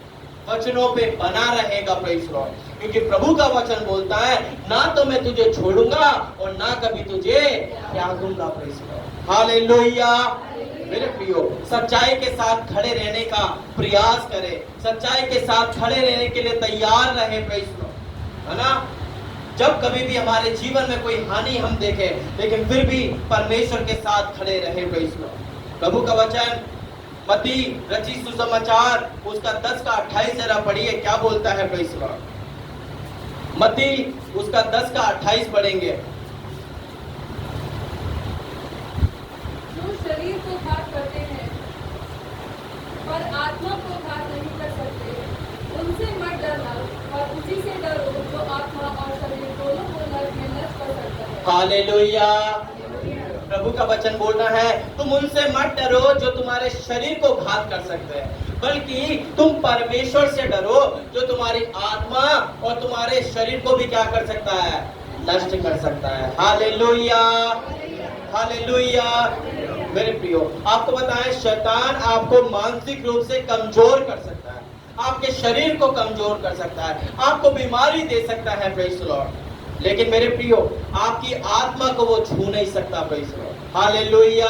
वचनों पे बना रहेगा। Praise the Lord. क्योंकि प्रभु का वचन बोलता है, ना तो मैं तुझे छोड़ूंगा और ना कभी तुझे त्यागूंगा। Praise the Lord, hallelujah. मेरे प्रियो, सच्चाई के साथ खड़े रहने का प्रयास करें, सच्चाई के साथ खड़े रहने के लिए तैयार रहे। प्रेज़ द लॉर्ड, है ना। जब कभी भी हमारे जीवन में कोई हानि हम देखें, लेकिन फिर भी परमेश्वर के साथ खड़े रहे। Praise the Lord. प्रभु का वचन मत्ती रचित सुसमाचार उसका 10 का 28 जरा पढ़िए, क्या बोलता है। Praise the Lord. मत्ती उसका 10 का 28 पढ़ेंगे। जो शरीर को घात करते हैं पर आत्मा को घात नहीं कर सकते, उनसे मत डरना, और उसी से डरो जो आत्मा और शरीर दोनों को नष्ट कर सकता है। हालेलुया। प्रभु का वचन बोलना है, तुम उनसे मत डरो जो तुम्हारे शरीर को घात कर सकते हैं, बल्कि तुम परमेश्वर से डरो जो तुम्हारी आत्मा और तुम्हारे शरीर को भी क्या कर सकता है, नष्ट कर सकता है। Hallelujah, hallelujah. मेरे प्रियो, आपको बताएं, शैतान आपको मानसिक रूप से कमजोर कर सकता है, आपके शरीर को कमजोर कर सकता है, आपको बीमारी दे सकता है। Praise the Lord. लेकिन मेरे प्रियो, आपकी आत्मा को वो छू नहीं सकता। Praise the Lord, hallelujah.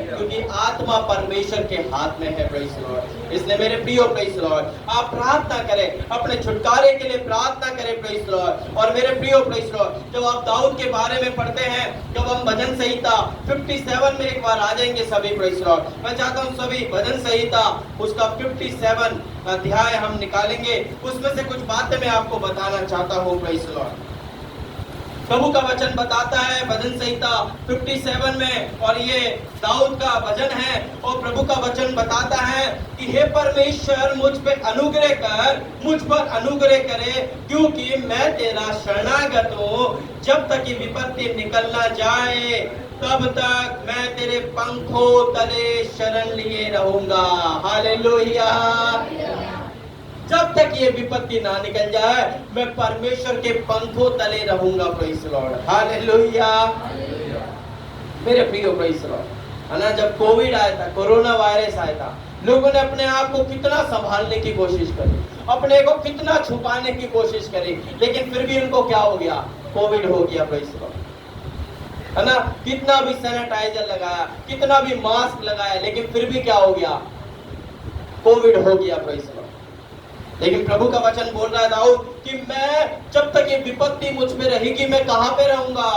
क्योंकि आत्मा परमेश्वर के हाथ में है। Praise the Lord. इसलिए मेरे प्रियो, प्रेज़ द लॉर्ड, आप प्रार्थना करें, अपने छुटकारे के लिए प्रार्थना करें। Praise the Lord. और मेरे प्रियो, प्रेज़ द लॉर्ड, जब आप दाऊद के बारे में पढ़ते हैं, जब हम भजन संहिता 57 में एक बार आ जाएंगे सभी। Praise the Lord. मैं चाहता हूँ सभी भजन संहिता उसका 57 अध्याय हम निकालेंगे, उसमें से कुछ बातें मैं आपको बताना चाहता हूँ। Praise the Lord. प्रभु का वचन बताता है भजन संहिता 57 में, और ये दाऊद का भजन है, और प्रभु का वचन बताता है कि हे परमेश्वर, मुझ पे अनुग्रह कर, मुझ पर अनुग्रह करे, क्योंकि मैं तेरा शरणागत हूँ। जब तक ये विपत्ति निकल ना जाए, तब तक मैं तेरे पंखों तले शरण लिए रहूंगा। हालेलुया। जब तक ये विपत्ति ना निकल जाए, मैं परमेश्वर के पंखों तले रहूंगा। Praise the Lord, hallelujah. मेरे प्रियो, प्रेज़ द लॉर्ड, है ना। जब कोविड आया था, कोरोना वायरस आया था, लोगों ने अपने आप को कितना संभालने की कोशिश करी, अपने को कितना छुपाने की कोशिश करी, लेकिन फिर भी उनको क्या हो गया, कोविड हो गया। प्रेज़ द लॉर्ड, है ना। कितना भी सैनिटाइजर लगाया, कितना भी मास्क लगाया, लेकिन फिर भी क्या हो गया, कोविड हो गया। Praise the Lord. लेकिन प्रभु का वचन बोल रहा है दाऊद कि मैं, जब तक ये विपत्ति मुझ में रहेगी, मैं कहां पे रहूंगा,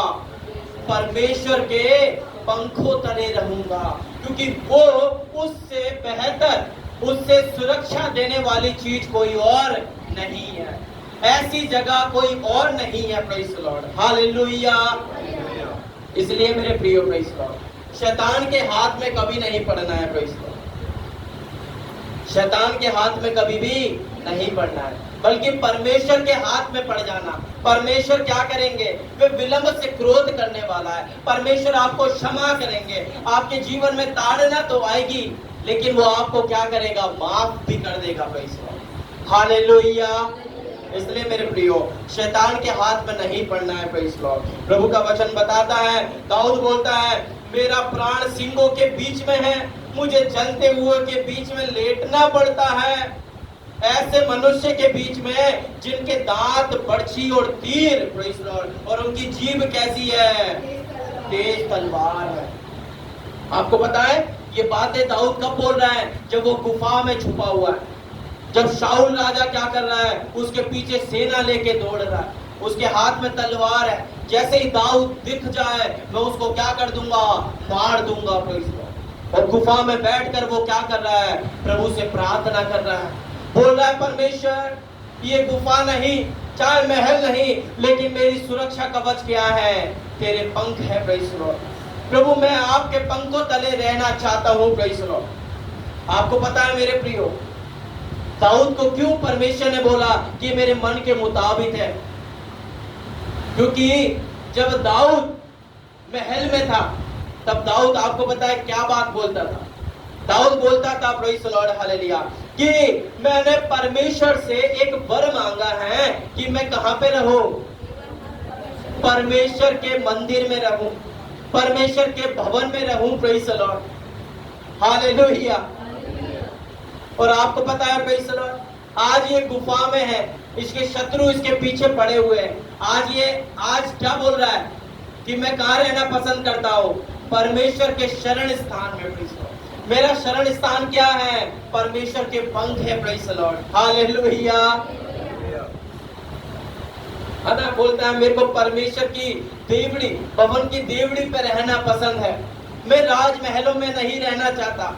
परमेश्वर के पंखों तले रहूंगा। क्योंकि वो उससे बेहतर, उससे सुरक्षा देने वाली चीज कोई और नहीं है, ऐसी जगह कोई और नहीं है। Praise the Lord, hallelujah. इसलिए मेरे प्रियो, प्रेज़ द लॉर्ड, शैतान के हाथ में कभी नहीं पड़ना है। Praise the Lord. शैतान के हाथ में कभी भी नहीं पड़ना है, बल्कि परमेश्वर के हाथ में पड़ जाना, परमेश्वर क्या करेंगे? वे विलंब से क्रोध करने वाला है। परमेश्वर आपको क्षमा करेंगे। आपके जीवन में ताड़ना तो आएगी, लेकिन वो आपको क्या करेगा? माफ भी कर देगा। Praise Lord, hallelujah. इसलिए मेरे प्रियो, शैतान के हाथ में नहीं पड़ना है। प्रेज़ लॉर्ड, प्रभु का वचन बताता है, दाऊद बोलता है, मेरा प्राण सिंहों के बीच में है, मुझे जलते हुए के बीच में लेटना पड़ता है। ऐसे मनुष्य के बीच में जिनके दांत बर्छी और तीर, प्रेज़ लॉर्ड, और उनकी जीभ कैसी है? तेज तलवार है। आपको पता है ये बातें दाऊद कब बोल रहा है? जब वो गुफा में छुपा हुआ है, जब शाऊल राजा क्या कर रहा है? उसके पीछे सेना लेके दौड़ रहा है, उसके हाथ में तलवार है। जैसे ही दाऊद दिख जाए, मैं उसको क्या कर दूंगा? मार दूंगा। प्रेज़ लॉर्ड, और गुफा में बैठकर वो क्या कर रहा है? प्रभु से प्रार्थना कर रहा है, बोल रहा है, परमेश्वर, ये गुफा नहीं, चाहे महल नहीं, लेकिन मेरी सुरक्षा कवच क्या है? तेरे पंख है। प्रेज़ लॉर्ड, प्रभु, मैं आपके पंखों तले रहना चाहता हूँ। प्रेज़ लॉर्ड, आपको पता है मेरे प्रियो, दाऊद को क्यों परमेश्वर ने बोला कि मेरे मन के मुताबिक है? क्योंकि जब दाऊद महल में था, तब दाऊद, आपको पता है क्या बात बोलता था? दाऊद बोलता था, प्रेज़ लॉर्ड, हालेलुया, कि मैंने परमेश्वर से एक वर मांगा है कि मैं कहां पे रहूं? परमेश्वर के मंदिर में रहूं, परमेश्वर के भवन में रहूं। Praise Lord, hallelujah. और आपको पता है प्रेज़ लॉर्ड, आज ये गुफा में है, इसके शत्रु इसके पीछे पड़े हुए हैं। आज क्या बोल रहा है कि मैं कहां रहना पसंद करता हूं? परमेश्वर के शरण स्थान में। प्रेज़ लॉर्ड, मेरा शरण स्थान क्या है? परमेश्वर के पंख है। Praise Lord, hallelujah. अना बोलता है, मेरे को परमेश्वर की देवड़ी, भवन की देवड़ी पे रहना पसंद है, मैं राजमहलों में नहीं रहना चाहता।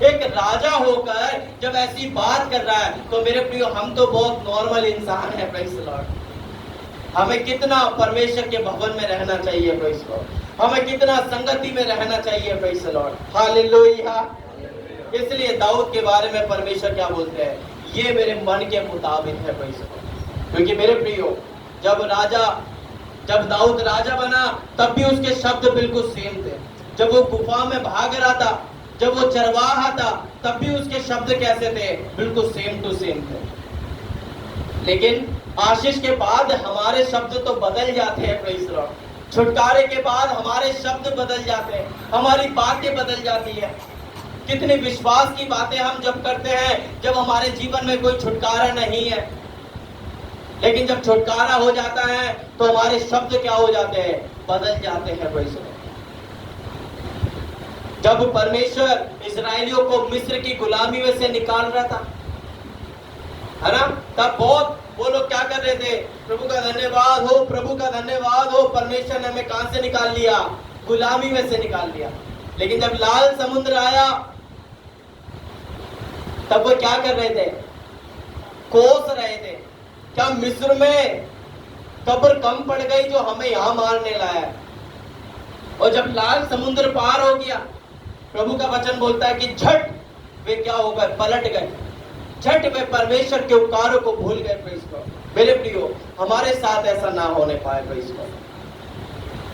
एक राजा होकर जब ऐसी बात कर रहा है, तो मेरे प्रियो, हम तो बहुत नॉर्मल इंसान है। प्रेज़ लॉर्ड, हमें कितना परमेश्वर के भवन में रहना चाहिए। प्रेज़ लॉर्ड, हमें कितना संगति में रहना चाहिए। Praise Lord, hallelujah. इसलिए दाऊद के बारे में परमेश्वर क्या बोलते हैं? ये मेरे मन के मुताबिक है। प्रेज़ लॉर्ड, क्योंकि मेरे प्रियो, जब दाऊद राजा बना, तब भी उसके शब्द बिल्कुल सेम थे। जब वो गुफा में भाग रहा था, जब वो चरवाहा था, तब भी उसके शब्द कैसे थे? बिल्कुल सेम टू सेम थे। लेकिन आशीष के बाद हमारे शब्द तो बदल जाते हैं। प्रेज़ लॉर्ड, छुटकारे के बाद हमारे शब्द बदल जाते हैं, हमारी बातें बदल जाती है। कितनी विश्वास की बातें हम जब करते हैं, जब हमारे जीवन में कोई छुटकारा नहीं है। लेकिन जब छुटकारा हो जाता है, तो हमारे शब्द क्या हो जाते हैं? बदल जाते हैं। प्रेज़ लॉर्ड, जब परमेश्वर इस्राएलियों को मिस्र की गुलामी में से निकाल रहा था, है ना, तब बहुत वो लोग क्या कर रहे थे? प्रभु का धन्यवाद हो, प्रभु का धन्यवाद हो, परमेश्वर ने हमें कहां से निकाल लिया? गुलामी में से निकाल लिया। लेकिन जब लाल समुद्र आया, तब वो क्या कर रहे थे? कोस रहे थे, क्या मिस्र में कब्र कम पड़ गई जो हमें यहां मारने लाया? और जब लाल समुद्र पार हो गया, प्रभु का वचन बोलता है कि झट वे क्या हो गए? पलट गए। झट वे परमेश्वर के उपकारों को भूल गए। प्रेज़ लॉर्ड, मेरे प्रियो, हमारे साथ ऐसा ना होने पाए। प्रेज़ लॉर्ड,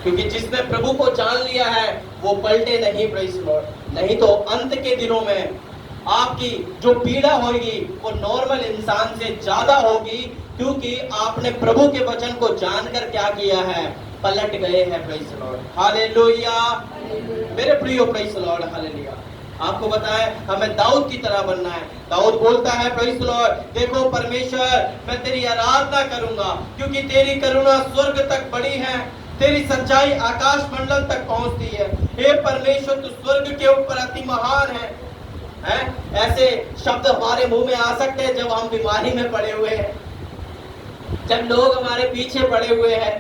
क्योंकि जिसने प्रभु को जान लिया है वो पलटे नहीं। प्रेज़ लॉर्ड, नहीं तो अंत के दिनों में आपकी जो पीड़ा होगी वो नॉर्मल इंसान से ज्यादा होगी, क्योंकि आपने प्रभु के वचन को जानकर क्या किया है? पलट गए हैं। Praise Lord, hallelujah. मेरे प्रियो, प्रेज़ लॉर्ड, हालेलुया। आपको बताएं, हमें दाऊद की तरह बनना है। दाऊद बोलता है, प्रेज़ लॉर्ड, देखो परमेश्वर, मैं तेरी आराधना करूंगा, क्योंकि तेरी करुणा स्वर्ग तक बड़ी है, तेरी सच्चाई आकाश मंडल तक पहुंचती है। हे परमेश्वर, तू स्वर्ग के ऊपर अति महान है। ऐसे शब्द हमारे मुंह में आ सकते हैं जब हम बीमारी में पड़े हुए हैं, जब लोग हमारे पीछे पड़े हुए हैं,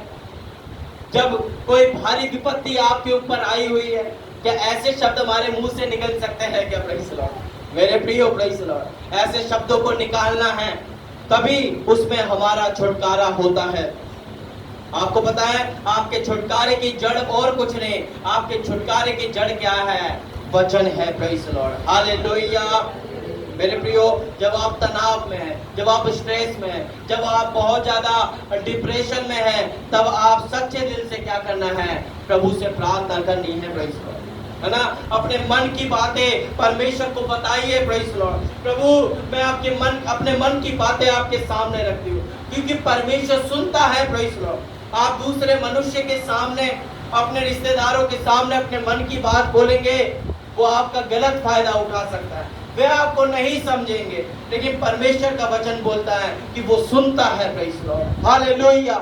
जब कोई भारी विपत्ति आपके ऊपर आई हुई है। क्या ऐसे शब्द हमारे मुंह से निकल सकते हैं क्या? प्रेज़ लॉर्ड, मेरे प्रियो, प्रेज़ लॉर्ड, ऐसे शब्दों को निकालना है, तभी उसमें हमारा छुटकारा होता है। आपको पता है, आपके छुटकारे की जड़ और कुछ नहीं, आपके छुटकारे की जड़ क्या है? वचन है। Praise Lord, hallelujah. मेरे प्रियो, जब आप तनाव में हैं, जब आप स्ट्रेस में हैं, जब आप बहुत ज्यादा डिप्रेशन में हैं, तब आप सच्चे दिल से क्या करना है? प्रभु से प्रार्थना करनी है, प्रेज़ लॉर्ड, है ना? अपने मन की बातें परमेश्वर को बताइए, प्रेज़ लॉर्ड। प्रभु, मैं अपने मन की बातें आपके सामने रखती हूँ, क्योंकि परमेश्वर सुनता है, प्रेज़ लॉर्ड। आप दूसरे मनुष्य के सामने, अपने रिश्तेदारों के सामने अपने मन की बात बोलेंगे, वो आपका गलत फायदा उठा सकता है, वे आपको नहीं समझेंगे, लेकिन परमेश्वर का वचन बोलता है कि वो सुनता है, प्रेज़ लॉर्ड, हालेलुया।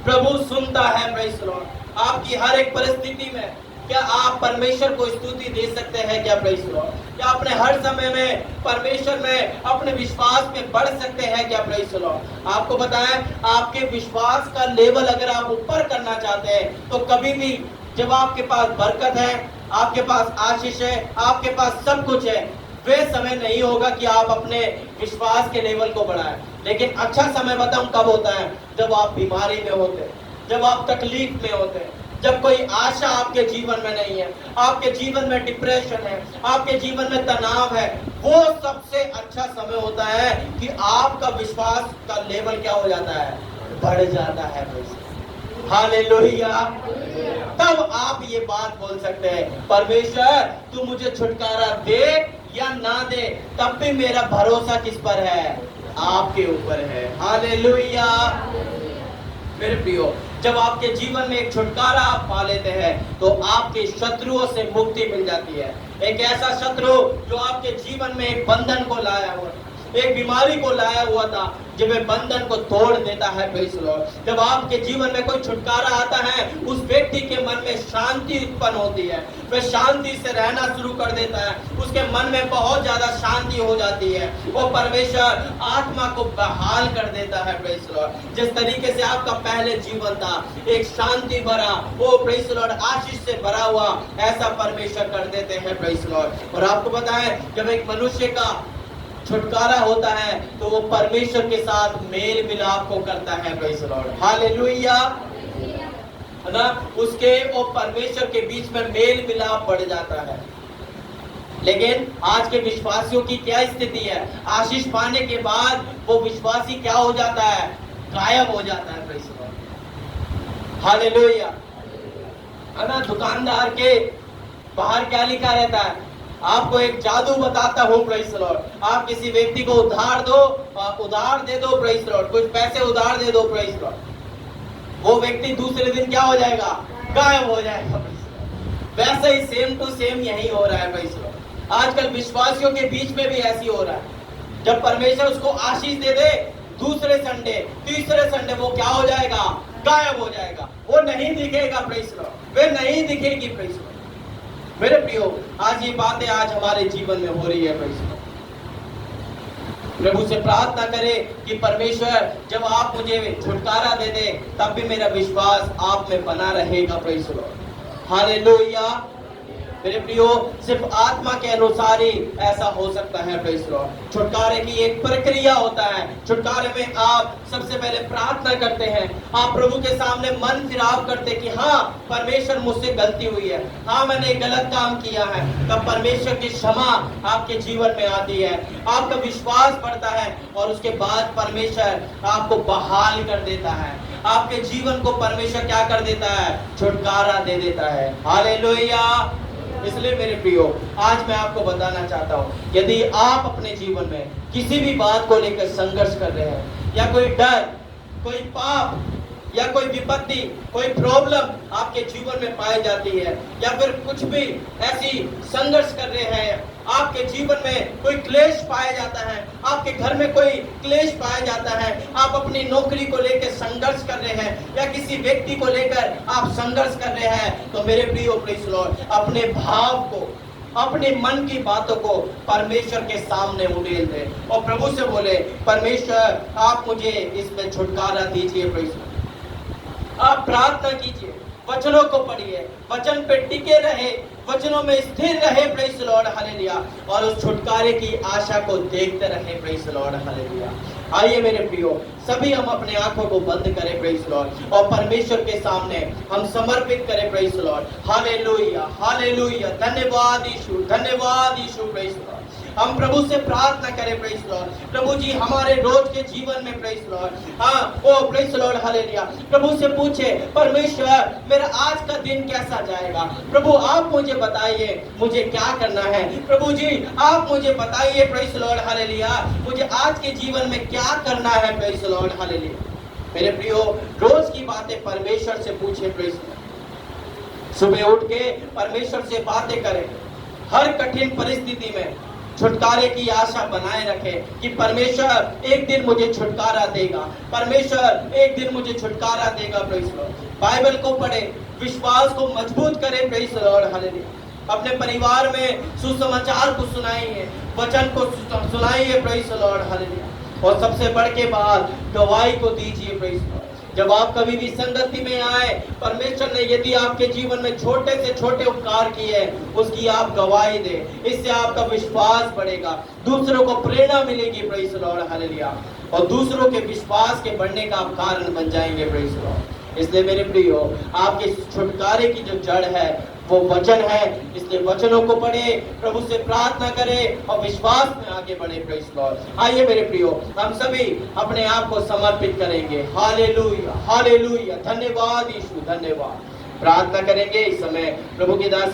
प्रभु सुनता है, प्रेज़ लॉर्ड। आपकी हर एक परिस्थिति में क्या आप परमेश्वर को स्तुति दे सकते हैं क्या, प्रेज़ लॉर्ड? क्या अपने हर समय में परमेश्वर में अपने विश्वास में बढ़ सकते हैं क्या, प्रेज़ लॉर्ड? आपको बताएं, आपके विश्वास का लेवल अगर आप ऊपर करना चाहते हैं, तो कभी भी जब आपके पास बरकत है, आपके पास आशीष है, आपके पास सब कुछ है, वे समय नहीं होगा कि आप अपने विश्वास के लेवल को बढ़ाएं। लेकिन अच्छा समय बताऊं कब होता है? जब आप बीमारी में होते हैं, जब आप तकलीफ में होते हैं, जब कोई आशा आपके जीवन में नहीं है, आपके जीवन में डिप्रेशन है, आपके जीवन में तनाव है, वो सबसे अच्छा समय होता है कि आपका विश्वास का लेवल क्या हो जाता है? बढ़ जाता है। हालेलुया। तब आप ये बात बोल सकते हैं, परमेश्वर तू मुझे छुटकारा दे या ना दे, तब भी मेरा भरोसा किस पर है? आपके ऊपर है। हालेलुया। मेरे प्रियो, जब आपके जीवन में एक छुटकारा आप पा लेते हैं, तो आपके शत्रुओं से मुक्ति मिल जाती है। एक ऐसा शत्रु जो आपके जीवन में एक बंधन को लाया हुआ, एक बीमारी को लाया हुआ था, जब वह बंधन को तोड़ देता है, प्रेज़ लॉर्ड। जब आपके जीवन में कोई छुटकारा आता है, उस व्यक्ति के मन में शांति उत्पन्न होती है, वह शांति से रहना शुरू कर देता है, उसके मन में बहुत ज्यादा शांति हो जाती है, वो परमेश्वर आत्मा को बहाल कर देता है, प्रेज़ लॉर्ड। जिस तरीके से आपका पहले जीवन था, एक शांति भरा, वो प्रेज़ लॉर्ड आशीष से भरा हुआ, ऐसा परमेश्वर कर देते हैं, प्रेज़ लॉर्ड। और आपको पता है, जब एक मनुष्य का छुटकारा होता है, तो वो परमेश्वर के साथ मेल मिलाप को करता है, प्रेज़ लॉर्ड, हालेलुया, है ना? उसके और परमेश्वर के बीच में मेल मिलाप बढ़ जाता है। लेकिन आज के विश्वासियों की क्या स्थिति है? आशीष पाने के बाद वो विश्वासी क्या हो जाता है? गायब हो जाता है, प्रेज़ लॉर्ड, हालेलुया, है ना? दुकानदार के बाहर क्या लिखा रहता है? आपको एक जादू बताता हूँ, प्रेज़ लॉर्ड। आप किसी व्यक्ति को उधार दे दो, प्रेज़ लॉर्ड, कुछ पैसे उधार दे दो, प्रेज़ लॉर्ड, वो व्यक्ति दूसरे दिन क्या हो जाएगा? गायब हो जाएगा। वैसे ही सेम टू सेम यही हो रहा है, प्रेज़ लॉर्ड। आजकल विश्वासियों के बीच में भी ऐसी हो रहा है। जब परमेश्वर उसको आशीष दे दे, दूसरे संडे, तीसरे संडे वो क्या हो जाएगा? गायब हो जाएगा, वो नहीं दिखेगा, प्रेज़ लॉर्ड, वे नहीं दिखेगी, प्रेज़ लॉर्ड। मेरे प्रियो, आज ये बातें आज हमारे जीवन में हो रही है, प्रभु से प्रार्थना करें कि परमेश्वर जब आप मुझे छुटकारा दे दे, तब भी मेरा विश्वास आप में बना रहेगा, प्रेज़ लॉर्ड, हालेलुया। मेरे प्रियो, सिर्फ आत्मा के अनुसार ही ऐसा हो सकता है, प्रेज़ लॉर्ड। छुटकारे की एक प्रक्रिया होता है। छुटकारे में आप सबसे पहले प्रार्थना करते हैं, आप प्रभु के सामने मन फिराव करते कि हाँ परमेश्वर, मुझसे गलती हुई है, हाँ मैंने गलत काम किया है। तब परमेश्वर की क्षमा आपके जीवन में आती है, आपका विश्वास बढ़ता है, और उसके बाद परमेश्वर आपको बहाल कर देता है, आपके जीवन को परमेश्वर क्या कर देता है? छुटकारा दे देता है, हालेलुया। इसलिए मेरे प्रियो, आज मैं आपको बताना चाहता हूँ, यदि आप अपने जीवन में किसी भी बात को लेकर संघर्ष कर रहे हैं, या कोई डर, कोई पाप, या कोई विपत्ति, कोई प्रॉब्लम आपके जीवन में पाई जाती है, या फिर कुछ भी ऐसी संघर्ष कर रहे हैं, आपके जीवन में कोई क्लेश पाया जाता है, आपके घर में कोई क्लेश पाया जाता है, आप अपनी नौकरी को लेकर संघर्ष कर रहे हैं, या किसी व्यक्ति को लेकर आप संघर्ष कर रहे हैं, तो मेरे प्रियो, प्रेज़ लॉर्ड, अपने भाव को, अपने मन की बातों को परमेश्वर के सामने उड़ेल दे और प्रभु से बोले, परमेश्वर आप मुझे इसमें छुटकारा दीजिए, प्रेज़ लॉर्ड। आप प्रार्थना कीजिए, वचनों को पढ़िए, वचन पे टिके रहे, वचनों में स्थिर रहे, प्रेज़ लॉर्ड, हालेलुया, और उस छुटकारे की आशा को देखते रहे, प्रेज़ लॉर्ड, हालेलुया। आइए मेरे प्रियो, सभी हम अपने आंखों को बंद करें, प्रेज़ लॉर्ड, और परमेश्वर के सामने हम समर्पित करें, प्रेज़ लॉर्ड, हालेलुया, हालेलुया। धन्यवाद यीशु, धन्यवाद यीशु, प्रेज़ लॉर्ड। हम प्रभु से प्रार्थना करें प्रेज लॉर्ड। प्रभु जी हमारे रोज के जीवन में प्रेज लॉर्ड, हाँ ओ प्रेज लॉर्ड हालेलुया, प्रभु से पूछे परमेश्वर मेरा आज का दिन कैसा जाएगा, प्रभु आप मुझे बताइए मुझे क्या करना है, प्रभु जी आप मुझे बताइए प्रेज लॉर्ड हालेलुया मुझे आज के जीवन में क्या करना है प्रेज लॉर्ड हालेलुया। मेरे प्रियो रोज की बातें परमेश्वर से पूछे प्रेज लॉर्ड। सुबह उठ के परमेश्वर से बातें करें, हर कठिन परिस्थिति में छुटकारे की आशा बनाए रखें कि परमेश्वर एक दिन मुझे छुटकारा देगा, परमेश्वर एक दिन मुझे छुटकारा देगा प्रेज लॉर्ड। बाइबल को पढ़े, विश्वास को मजबूत करें प्रेज लॉर्ड हालेलुया। अपने परिवार में सुसमाचार को सुनाइए, वचन को सुनाइए प्रेज लॉर्ड हालेलुया। और सबसे बढ़ के बात गवाही को दीजिए प्रेज लॉर्ड। जब आप कभी भी संगति में आए, परमेश्वर ने यदि आपके जीवन में छोटे से छोटे उपकार किए उसकी आप गवाही दे, इससे आपका विश्वास बढ़ेगा, दूसरों को प्रेरणा मिलेगी प्रेज लॉर्ड हालेलुया, और दूसरों के विश्वास के बढ़ने का आप कारण बन जाएंगे प्रेज लॉर्ड। इसलिए मेरे प्रियो आपके छुटकारे की जो जड़ है वो वचन है, इसलिए वचनों को पढ़े, प्रभु से प्रार्थना करें और विश्वास में आगे बढ़े प्रेज लॉर्ड। आइए मेरे प्रियो हम सभी अपने आप को समर्पित करेंगे। हालेलुया हालेलुया, धन्यवाद यीशु धन्यवाद। प्रार्थना करेंगे इस समय प्रभु के दास